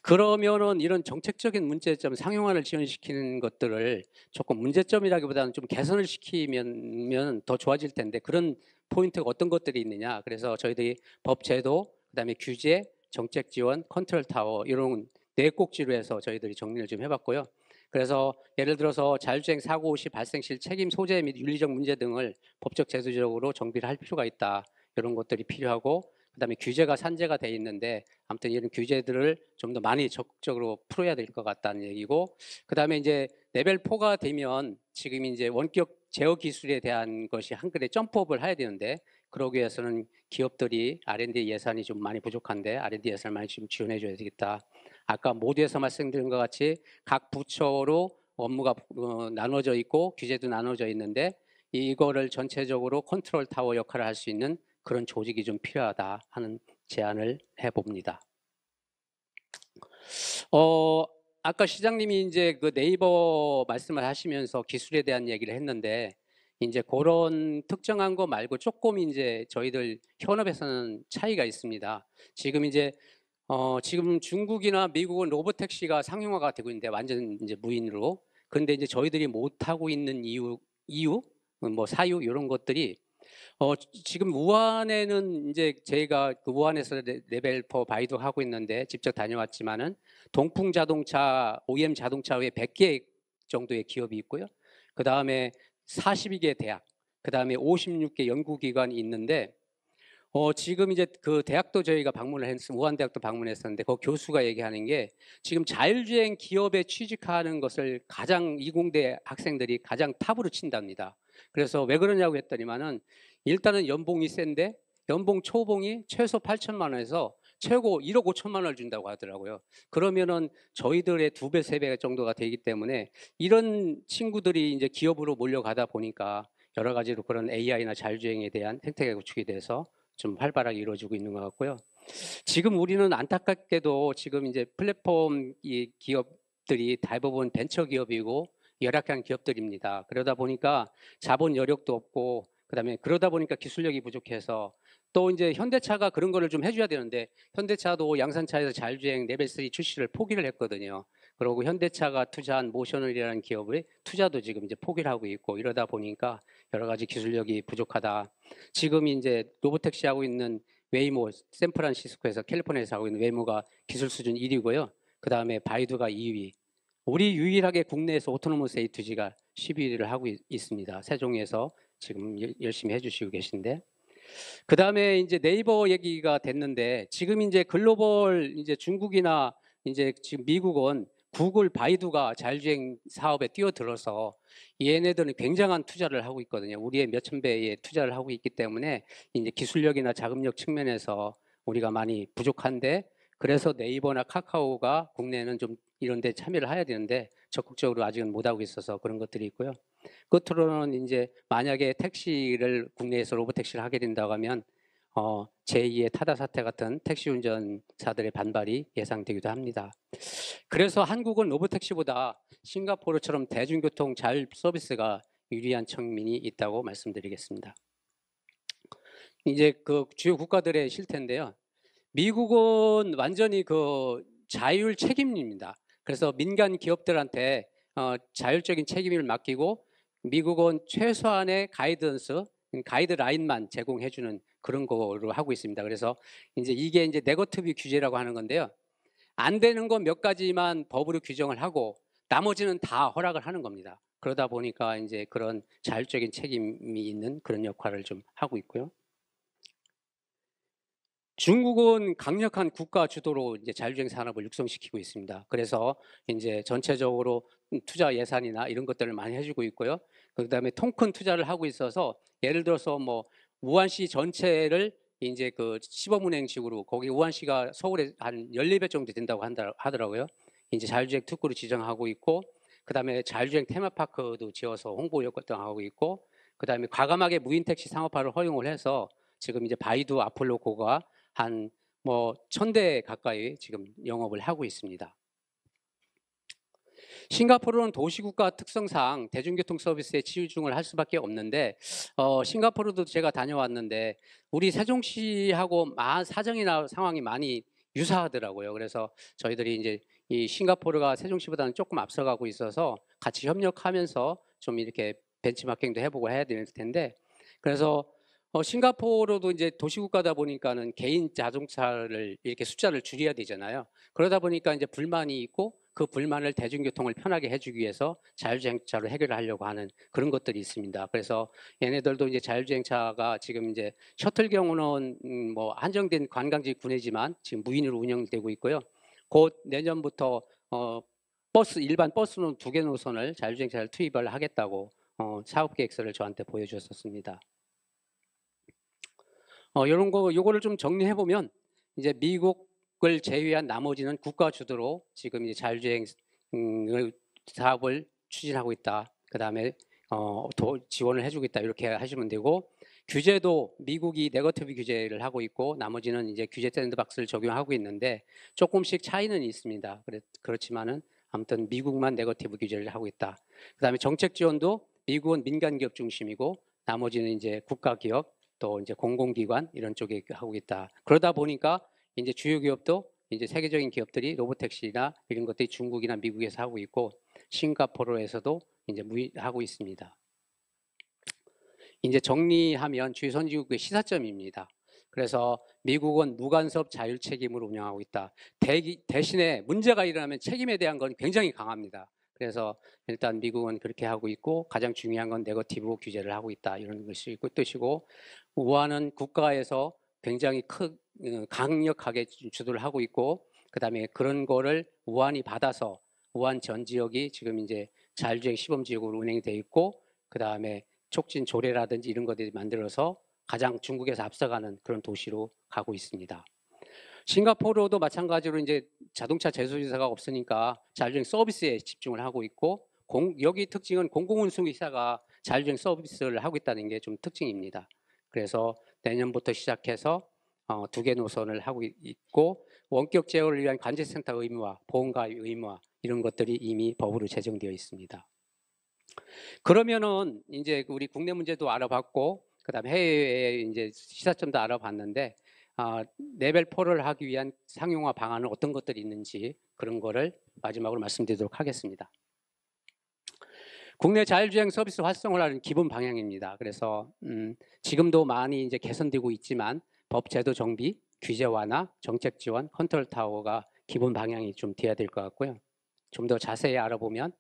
그러면은 이런 정책적인 문제점, 상용화를 지원시키는 것들을 조금 문제점이라기보다는 좀 개선을 시키면 더 좋아질 텐데 그런 포인트가 어떤 것들이 있느냐. 그래서 저희들이 법 제도, 그다음에 규제, 정책 지원, 컨트롤 타워 이런 네 꼭지로 해서 저희들이 정리를 좀 해봤고요. 그래서 예를 들어서 자율주행 사고 시 발생 시 책임 소재 및 윤리적 문제 등을 법적 제도적으로 정비를 할 필요가 있다. 이런 것들이 필요하고 그다음에 규제가 산재가 돼 있는데 아무튼 이런 규제들을 좀 더 많이 적극적으로 풀어야 될 것 같다는 얘기고 그다음에 이제 레벨 4가 되면 지금 이제 원격 제어 기술에 대한 것이 한글에 점프업을 해야 되는데 그러기 위해서는 기업들이 R&D 예산이 좀 많이 부족한데 R&D 예산을 많이 좀 지원해 줘야 되겠다. 아까 모두에서 말씀드린 것 같이 각 부처로 업무가 나눠져 있고 규제도 나눠져 있는데 이거를 전체적으로 컨트롤 타워 역할을 할 수 있는 그런 조직이 좀 필요하다 하는 제안을 해봅니다. 아까 시장님이 이제 그 네이버 말씀을 하시면서 기술에 대한 얘기를 했는데 이제 그런 특정한 거 말고 조금 이제 저희들 현업에서는 차이가 있습니다. 지금 이제 지금 중국이나 미국은 로보택시가 상용화가 되고 있는데 완전 이제 무인으로. 그런데 이제 저희들이 못 하고 있는 이유 뭐 사유 이런 것들이 지금 우한에는 이제 저희가 그 우한에서 레벨 4 바이도 하고 있는데 직접 다녀왔지만은 동풍 자동차, OEM 자동차 외에 100개 정도의 기업이 있고요. 그 다음에 42개 대학, 그 다음에 56개 연구기관이 있는데 지금 이제 그 대학도 저희가 우한 대학도 방문했었는데 그 교수가 얘기하는 게 지금 자율주행 기업에 취직하는 것을 가장 이공대 학생들이 가장 탑으로 친답니다. 그래서 왜 그러냐고 했더니만은 일단은 연봉이 센데 연봉 초봉이 최소 8천만 원에서 최고 1억 5천만 원을 준다고 하더라고요. 그러면은 저희들의 2배, 3배 정도가 되기 때문에 이런 친구들이 이제 기업으로 몰려가다 보니까 여러 가지로 그런 AI나 자율주행에 대한 생태계 구축이 돼서 좀 활발하게 이루어지고 있는 것 같고요. 지금 우리는 안타깝게도 지금 이제 플랫폼 이 기업들이 대부분 벤처 기업이고 열악한 기업들입니다. 그러다 보니까 자본 여력도 없고 그다음에 그러다 보니까 기술력이 부족해서 또 이제 현대차가 그런 거를 좀 해줘야 되는데 현대차도 양산차에서 자율주행 레벨 3 출시를 포기를 했거든요. 그리고 현대차가 투자한 모셔널이라는 기업의 투자도 지금 이제 포기를 하고 있고 이러다 보니까 여러 가지 기술력이 부족하다. 지금 이제 로보택시 하고 있는 웨이모, 샌프란시스코에서 캘리포니아에서 하고 있는 웨이모가 기술 수준 1위고요. 그다음에 바이두가 2위. 우리 유일하게 국내에서 오토노머스 A2G가 11위를 하고 있습니다. 세종에서 지금 열심히 해주시고 계신데. 그다음에 이제 네이버 얘기가 됐는데 지금 이제 글로벌 이제 중국이나 이제 지금 미국은 구글, 바이두가 자율주행 사업에 뛰어들어서 얘네들은 굉장한 투자를 하고 있거든요. 우리의 몇천 배의 투자를 하고 있기 때문에 이제 기술력이나 자금력 측면에서 우리가 많이 부족한데 그래서 네이버나 카카오가 국내에는 좀 이런 데 참여를 해야 되는데 적극적으로 아직은 못하고 있어서 그런 것들이 있고요. 끝으로는 이제 만약에 택시를 국내에서 로보택시를 하게 된다고 하면 제2의 타다 사태 같은 택시 운전사들의 반발이 예상되기도 합니다. 그래서 한국은 로보택시보다 싱가포르처럼 대중교통 자율 서비스가 유리한 측면이 있다고 말씀드리겠습니다. 이제 그 주요 국가들의 실태인데요. 미국은 완전히 그 자율 책임입니다. 그래서 민간 기업들한테 자율적인 책임을 맡기고 미국은 최소한의 가이드라인만 제공해주는 그런 거로 하고 있습니다. 그래서 이제 이게 이제 네거티브 규제라고 하는 건데요. 안 되는 건 몇 가지만 법으로 규정을 하고 나머지는 다 허락을 하는 겁니다. 그러다 보니까 이제 그런 자율적인 책임이 있는 그런 역할을 좀 하고 있고요. 중국은 강력한 국가 주도로 이제 자율주행 산업을 육성시키고 있습니다. 그래서 이제 전체적으로 투자 예산이나 이런 것들을 많이 해주고 있고요. 그다음에 통큰 투자를 하고 있어서 예를 들어서 뭐 우한시 전체를 이제 그 시범운행식으로 거기 우한시가 서울에 한 14배 정도 된다고 하더라고요. 이제 자율주행 특구로 지정하고 있고 그다음에 자율주행 테마파크도 지어서 홍보 역할도 하고 있고 그다음에 과감하게 무인택시 상업화를 허용을 해서 지금 이제 바이두, 아폴로, 고가 한 뭐 1000대 가까이 지금 영업을 하고 있습니다. 싱가포르는 도시국가 특성상 대중교통 서비스에 치중을 할 수밖에 없는데 싱가포르도 제가 다녀왔는데 우리 세종시하고 사정이나 상황이 많이 유사하더라고요. 그래서 저희들이 이제 이 싱가포르가 세종시보다는 조금 앞서가고 있어서 같이 협력하면서 좀 이렇게 벤치마킹도 해보고 해야 될 텐데 그래서 싱가포르도 이제 도시국가다 보니까는 개인 자동차를 이렇게 숫자를 줄여야 되잖아요. 그러다 보니까 이제 불만이 있고 그 불만을 대중교통을 편하게 해주기 위해서 자율주행차로 해결하려고 하는 그런 것들이 있습니다. 그래서 얘네들도 이제 자율주행차가 지금 이제 셔틀 경우는 뭐 한정된 관광지 구내지만 지금 무인으로 운영되고 있고요. 곧 내년부터 일반 버스는 2개 노선을 자율주행차를 투입을 하겠다고 사업 계획서를 저한테 보여주었습니다. 요거를 좀 정리해 보면 이제 미국을 제외한 나머지는 국가 주도로 지금 이제 자율주행 사업을 추진하고 있다. 그다음에 지원을 해주고 있다. 이렇게 하시면 되고 규제도 미국이 네거티브 규제를 하고 있고 나머지는 이제 규제 샌드박스를 적용하고 있는데 조금씩 차이는 있습니다. 그렇지만은 아무튼 미국만 네거티브 규제를 하고 있다. 그다음에 정책 지원도 미국은 민간 기업 중심이고 나머지는 이제 국가 기업 또 이제 공공기관 이런 쪽에 하고 있다. 그러다 보니까 이제 주요 기업도 이제 세계적인 기업들이 로보택시나 이런 것들이 중국이나 미국에서 하고 있고 싱가포르에서도 이제 하고 있습니다. 이제 정리하면 주요 선진국의 시사점입니다. 그래서 미국은 무간섭 자율 책임으로 운영하고 있다. 대신에 문제가 일어나면 책임에 대한 건 굉장히 강합니다. 그래서 일단 미국은 그렇게 하고 있고 가장 중요한 건 네거티브 규제를 하고 있다 이런 것이 뜻이고 우한은 국가에서 굉장히 강력하게 주도를 하고 있고 그다음에 그런 거를 우한이 받아서 우한 전 지역이 지금 이제 자율주행 시범 지역으로 운행이 돼 있고 그다음에 촉진 조례라든지 이런 것들이 만들어서 가장 중국에서 앞서가는 그런 도시로 가고 있습니다. 싱가포르도 마찬가지로 이제 자동차 제조회사가 없으니까 자율주행 서비스에 집중을 하고 있고 여기 특징은 공공운송회사가 자율주행 서비스를 하고 있다는 게 좀 특징입니다. 그래서 내년부터 시작해서 2개 노선을 하고 있고 원격 제어를 위한 관제센터 의무화, 보험가 의무화 이런 것들이 이미 법으로 제정되어 있습니다. 그러면은 이제 우리 국내 문제도 알아봤고 그다음에 해외 이제 시사점도 알아봤는데 레벨 4를 하기 위한 상용화 방안은 어떤 것들이 있는지 그런 거를 마지막으로 말씀드리도록 하겠습니다. 국내 자율주행 서비스 활성화라는 기본 방향입니다. 그래서 지금도 많이 이제 개선되고 있지만 법 제도 정비, 규제 완화, 정책 지원, 컨트롤 타워가 기본 방향이 좀 돼야 될 것 같고요. 좀 더 자세히 알아보면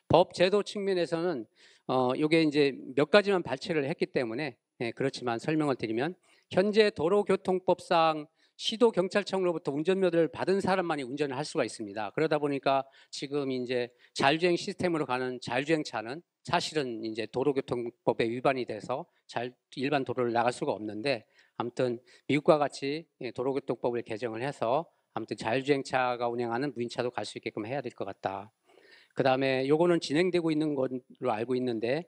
법 제도 측면에서는 이게 이제 몇 가지만 발췌를 했기 때문에 그렇지만 설명을 드리면 현재 도로교통법상 시도경찰청으로부터 운전면허를 받은 사람만이 운전을 할 수가 있습니다. 그러다 보니까 지금 이제 자율주행 시스템으로 가는 자율주행차는 사실은 이제 도로교통법에 위반이 돼서 일반 도로를 나갈 수가 없는데, 아무튼 미국과 같이 도로교통법을 개정을 해서 아무튼 자율주행차가 운행하는 무인차도 갈 수 있게끔 해야 될 것 같다. 그다음에 요거는 진행되고 있는 걸로 알고 있는데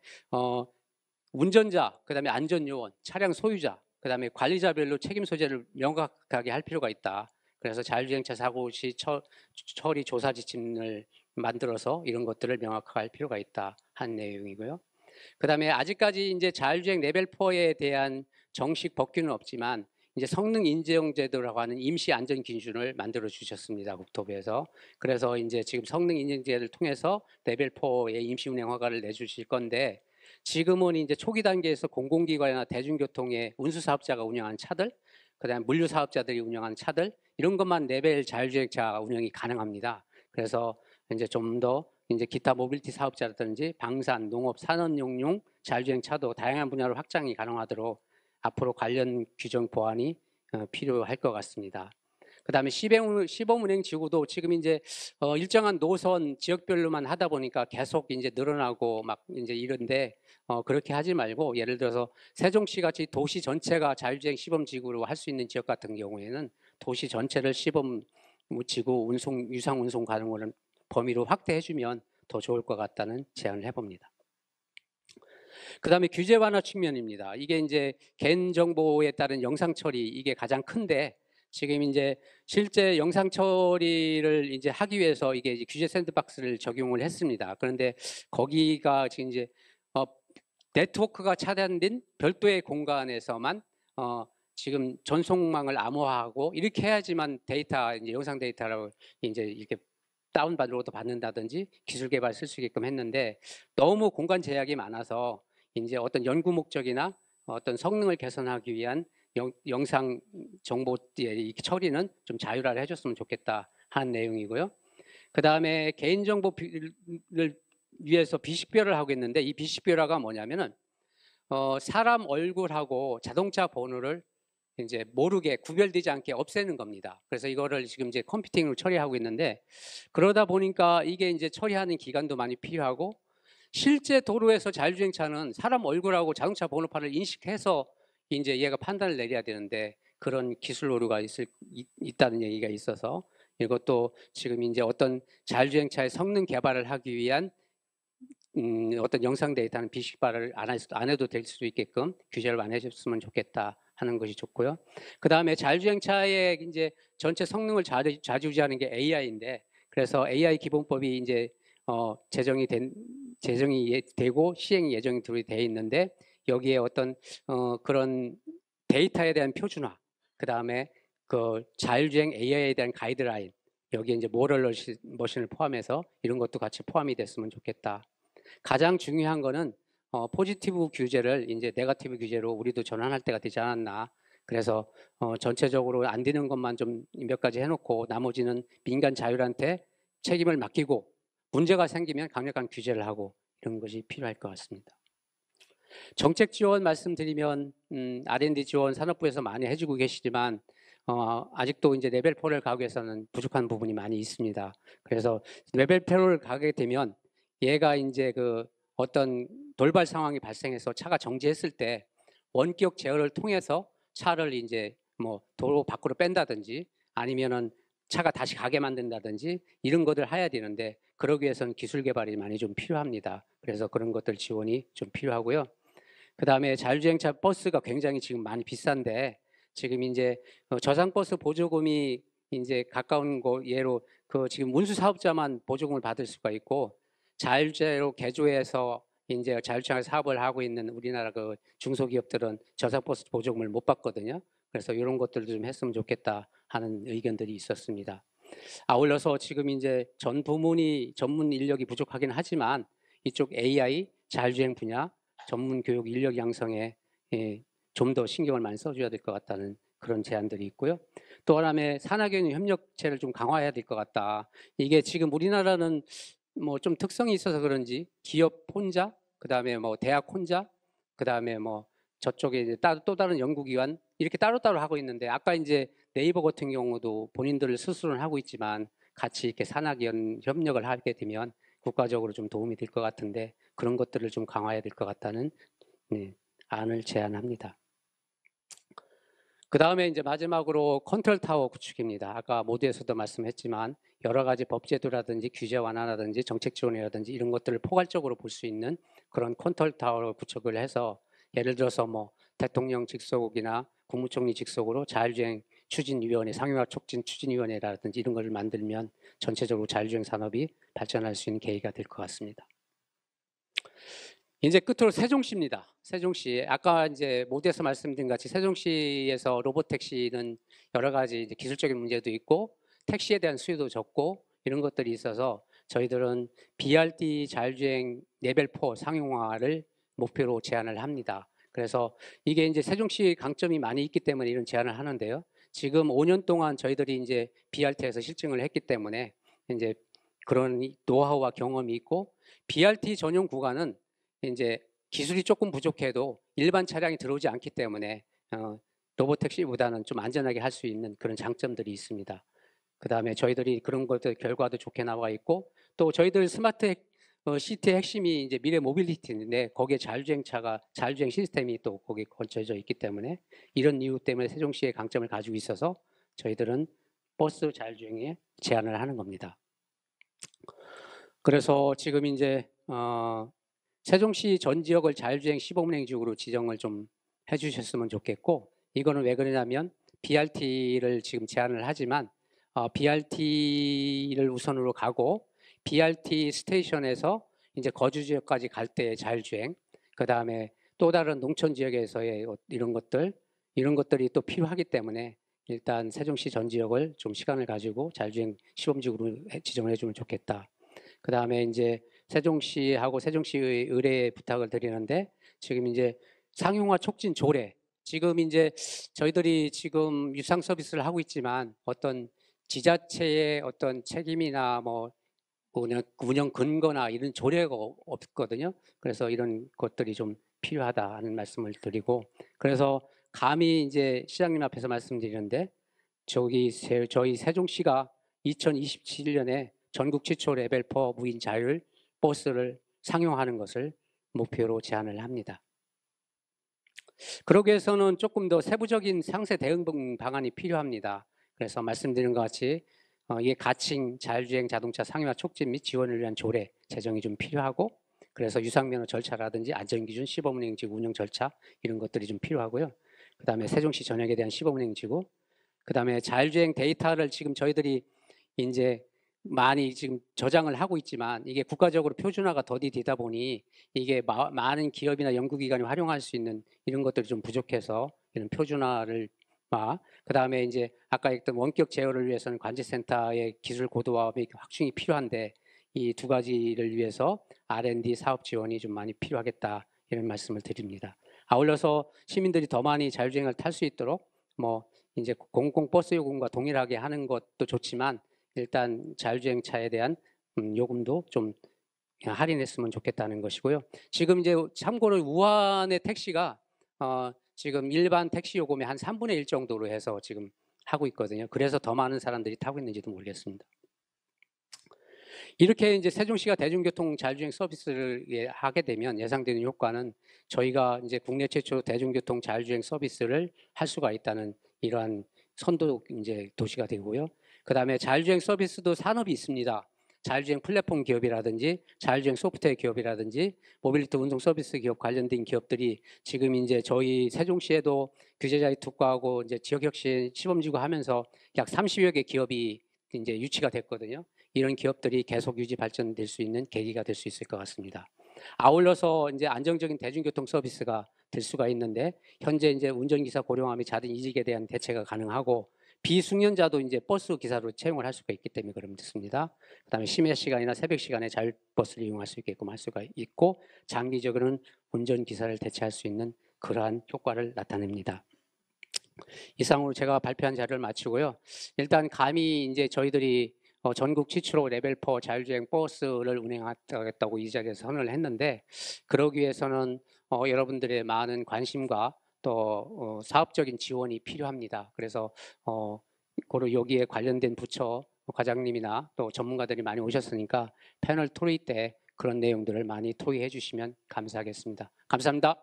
운전자, 그다음에 안전요원, 차량 소유자, 그다음에 관리자별로 책임 소재를 명확하게 할 필요가 있다. 그래서 자율주행차 사고 시 처리 조사 지침을 만들어서 이런 것들을 명확하게 할 필요가 있다 한 내용이고요. 그다음에 아직까지 이제 자율주행 레벨 4에 대한 정식 법규는 없지만 이제 성능 인정 제도라고 하는 임시 안전 기준을 만들어 주셨습니다. 국토부에서. 그래서 이제 지금 성능 인증제를 통해서 레벨 4의 임시 운행 허가를 내주실 건데, 지금은 이제 초기 단계에서 공공기관이나 대중교통의 운수 사업자가 운영하는 차들, 그다음에 물류 사업자들이 운영하는 차들, 이런 것만 레벨 자율주행차 운영이 가능합니다. 그래서 이제 좀 더 이제 기타 모빌리티 사업자라든지 방산, 농업, 산업용용 자율주행차도 다양한 분야로 확장이 가능하도록 앞으로 관련 규정 보완이 필요할 것 같습니다. 그다음에 시범 운행 지구도 지금 이제 일정한 노선 지역별로만 하다 보니까 계속 이제 늘어나고 막 이제 이런데 그렇게 하지 말고, 예를 들어서 세종시 같이 도시 전체가 자율주행 시범 지구로 할 수 있는 지역 같은 경우에는 도시 전체를 시범 지구 유상 운송 가능한 범위로 확대해주면 더 좋을 것 같다는 제안을 해봅니다. 그다음에 규제 완화 측면입니다. 이게 이제 개인정보에 따른 영상 처리, 이게 가장 큰데, 지금 이제 실제 영상 처리를 이제 하기 위해서 이게 이제 규제 샌드박스를 적용을 했습니다. 그런데 거기가 지금 이제 네트워크가 차단된 별도의 공간에서만 지금 전송망을 암호화하고 이렇게 해야지만 데이터, 이제 영상 데이터라고 이제 이렇게 다운받으러도 받는다든지 기술 개발 쓸 수 있게끔 했는데, 너무 공간 제약이 많아서 이제 어떤 연구 목적이나 어떤 성능을 개선하기 위한 영상 정보의 처리는 좀 자율화를 해줬으면 좋겠다 하는 내용이고요. 그 다음에 개인정보를 위해서 비식별을 하고 있는데, 이 비식별화가 뭐냐면은 사람 얼굴하고 자동차 번호를 이제 모르게, 구별되지 않게 없애는 겁니다. 그래서 이거를 지금 이제 컴퓨팅으로 처리하고 있는데, 그러다 보니까 이게 이제 처리하는 기간도 많이 필요하고, 실제 도로에서 자율주행차는 사람 얼굴하고 자동차 번호판을 인식해서 이제 얘가 판단을 내려야 되는데, 그런 기술 오류가 있다는 얘기가 있어서 이것도 지금 이제 어떤 자율주행차의 성능 개발을 하기 위한 어떤 영상 데이터는 비식발을 안 해도 될 수 있게끔 규제를 완화해줬으면 좋겠다 하는 것이 좋고요. 그 다음에 자율주행차의 이제 전체 성능을 좌지우지하는 게 AI인데, 그래서 AI 기본법이 이제 제정이 되고 시행 예정이 돼 있는데, 여기에 어떤 그런 데이터에 대한 표준화, 그 다음에 그 자율주행 AI에 대한 가이드라인, 여기에 이제 모럴 머신을 포함해서 이런 것도 같이 포함이 됐으면 좋겠다. 가장 중요한 거는 포지티브 규제를 이제 네거티브 규제로 우리도 전환할 때가 되지 않았나. 그래서 전체적으로 안 되는 것만 좀 몇 가지 해놓고 나머지는 민간 자율한테 책임을 맡기고, 문제가 생기면 강력한 규제를 하고, 이런 것이 필요할 것 같습니다. 정책 지원 말씀드리면 R&D 지원 산업부에서 많이 해주고 계시지만 아직도 이제 레벨 4를 가기 위해서는 부족한 부분이 많이 있습니다. 그래서 레벨 4를 가게 되면 얘가 이제 그 어떤 돌발 상황이 발생해서 차가 정지했을 때 원격 제어를 통해서 차를 이제 뭐 도로 밖으로 뺀다든지 아니면은 차가 다시 가게 만든다든지 이런 것들 해야 되는데, 그러기 위해서는 기술 개발이 많이 좀 필요합니다. 그래서 그런 것들 지원이 좀 필요하고요. 그 다음에 자율주행차 버스가 굉장히 지금 많이 비싼데, 지금 이제 저상버스 보조금이 이제 가까운 거 예로 그 지금 운수 사업자만 보조금을 받을 수가 있고, 자율제로 개조해서 이제 자율주행 사업을 하고 있는 우리나라 그 중소기업들은 저상버스 보조금을 못 받거든요. 그래서 이런 것들도 좀 했으면 좋겠다 하는 의견들이 있었습니다. 아울러서 지금 이제 전 부문이 전문 인력이 부족하긴 하지만 이쪽 AI 자율주행 분야 전문 교육 인력 양성에 좀 더 신경을 많이 써줘야 될 것 같다는 그런 제안들이 있고요. 또 하나의 산학연 협력체를 좀 강화해야 될 것 같다. 이게 지금 우리나라는 뭐 좀 특성이 있어서 그런지 기업 혼자, 그다음에 뭐 대학 혼자, 그다음에 뭐 저쪽에 이제 또 다른 연구기관 이렇게 따로따로 하고 있는데, 아까 이제 네이버 같은 경우도 본인들을 스스로는 하고 있지만 같이 이렇게 산학연 협력을 하게 되면 국가적으로 좀 도움이 될 것 같은데, 그런 것들을 좀 강화해야 될 것 같다는 안을 제안합니다. 그 다음에 이제 마지막으로 컨트롤 타워 구축입니다. 아까 모두에서도 말씀했지만 여러 가지 법제도라든지 규제 완화라든지 정책 지원이라든지 이런 것들을 포괄적으로 볼 수 있는 그런 컨트롤 타워를 구축을 해서, 예를 들어서 뭐 대통령 직속이나 국무총리 직속으로 자율주행 추진위원회, 상용화 촉진 추진위원회라든지 이런 걸 만들면 전체적으로 자율주행 산업이 발전할 수 있는 계기가 될 것 같습니다. 이제 끝으로 세종시입니다. 세종시, 아까 이제 모두에서 말씀드린 같이 세종시에서 로봇택시는 여러 가지 이제 기술적인 문제도 있고 택시에 대한 수요도 적고 이런 것들이 있어서 저희들은 BRT 자율주행 레벨 4 상용화를 목표로 제안을 합니다. 그래서 이게 이제 세종시 강점이 많이 있기 때문에 이런 제안을 하는데요. 지금 5년 동안 저희들이 이제 BRT에서 실증을 했기 때문에 이제 그런 노하우와 경험이 있고, BRT 전용 구간은 이제 기술이 조금 부족해도 일반 차량이 들어오지 않기 때문에 로봇택시보다는 좀 안전하게 할 수 있는 그런 장점들이 있습니다. 그 다음에 저희들이 그런 것들 결과도 좋게 나와 있고, 또 저희들 스마트 시티의 핵심이 이제 미래 모빌리티인데 거기에 자율주행 시스템이 또 거기에 걸쳐져 있기 때문에 이런 이유 때문에 세종시의 강점을 가지고 있어서 저희들은 버스 자율주행에 제안을 하는 겁니다. 그래서 지금 이제 세종시 전 지역을 자율주행 시범운행 지역으로 지정을 좀 해주셨으면 좋겠고, 이거는 왜 그러냐면 BRT를 지금 제안을 하지만 BRT를 우선으로 가고 BRT 스테이션에서 이제 거주 지역까지 갈 때 자율주행, 그 다음에 또 다른 농촌 지역에서의 이런 것들이 또 필요하기 때문에 일단 세종시 전 지역을 좀 시간을 가지고 자율주행 시범지구로 지정을 해주면 좋겠다. 그 다음에 이제 세종시하고 세종시의 의뢰 부탁을 드리는데, 지금 이제 상용화 촉진 조례, 지금 이제 저희들이 지금 유상 서비스를 하고 있지만 어떤 지자체의 어떤 책임이나 뭐 운영 근거나 이런 조례가 없거든요. 그래서 이런 것들이 좀 필요하다는 말씀을 드리고, 그래서 감히 이제 시장님 앞에서 말씀드리는데, 저희 세종시가 2027년에 전국 최초 레벨 4 무인 자율 버스를 상용하는 것을 목표로 제안을 합니다. 그러기 위해서는 조금 더 세부적인 상세 대응 방안이 필요합니다. 그래서 말씀드린 것 같이 이게 가칭 자율주행 자동차 상용화 촉진 및 지원을 위한 조례 제정이 좀 필요하고, 그래서 유상면허 절차라든지 안전기준, 시범운행지구 운영 절차 이런 것들이 좀 필요하고요. 그 다음에 세종시 전역에 대한 시범운행지구, 그 다음에 자율주행 데이터를 지금 저희들이 이제 많이 지금 저장을 하고 있지만 이게 국가적으로 표준화가 더디되다 보니 이게 많은 기업이나 연구기관이 활용할 수 있는 이런 것들이 좀 부족해서 이런 표준화를 그 다음에 이제 아까 했던 원격 제어를 위해서는 관제센터의 기술 고도화 및 확충이 필요한데, 이 두 가지를 위해서 R&D 사업 지원이 좀 많이 필요하겠다 이런 말씀을 드립니다. 아울러서 시민들이 더 많이 자율주행을 탈 수 있도록 뭐 이제 공공버스 요금과 동일하게 하는 것도 좋지만 일단 자율주행차에 대한 요금도 좀 할인했으면 좋겠다는 것이고요. 지금 이제 참고로 우한의 택시가 지금 일반 택시 요금의 한 3분의 1 정도로 해서 지금 하고 있거든요. 그래서 더 많은 사람들이 타고 있는지도 모르겠습니다. 이렇게 이제 세종시가 대중교통 자율주행 서비스를 하게 되면 예상되는 효과는 저희가 이제 국내 최초 대중교통 자율주행 서비스를 할 수가 있다는 이러한 선도 이제 도시가 되고요. 그 다음에 자율주행 서비스도 산업이 있습니다. 자율주행 플랫폼 기업이라든지 자율주행 소프트웨어 기업이라든지 모빌리티 운송 서비스 기업 관련된 기업들이 지금 이제 저희 세종시에도 규제자의 특구하고 이제 지역혁신 시범지구 하면서 약 30여 개 기업이 이제 유치가 됐거든요. 이런 기업들이 계속 유지 발전될 수 있는 계기가 될 수 있을 것 같습니다. 아울러서 이제 안정적인 대중교통 서비스가 될 수가 있는데, 현재 이제 운전기사 고령화 및 자진 이직에 대한 대체가 가능하고 비숙련자도 이제 버스 기사로 채용을 할 수가 있기 때문에 그렇습니다. 그다음에 심야 시간이나 새벽 시간에 자율버스를 이용할 수 있게끔 할 수가 있고, 장기적으로는 운전기사를 대체할 수 있는 그러한 효과를 나타냅니다. 이상으로 제가 발표한 자료를 마치고요. 일단 감히 이제 저희들이 전국 최초로 레벨 4 자율주행 버스를 운행하겠다고 이 자리에서 선언을 했는데, 그러기 위해서는 여러분들의 많은 관심과 또 사업적인 지원이 필요합니다. 그래서 고로 여기에 관련된 부처 과장님이나 또 전문가들이 많이 오셨으니까 패널 토의 때 그런 내용들을 많이 토의해 주시면 감사하겠습니다. 감사합니다.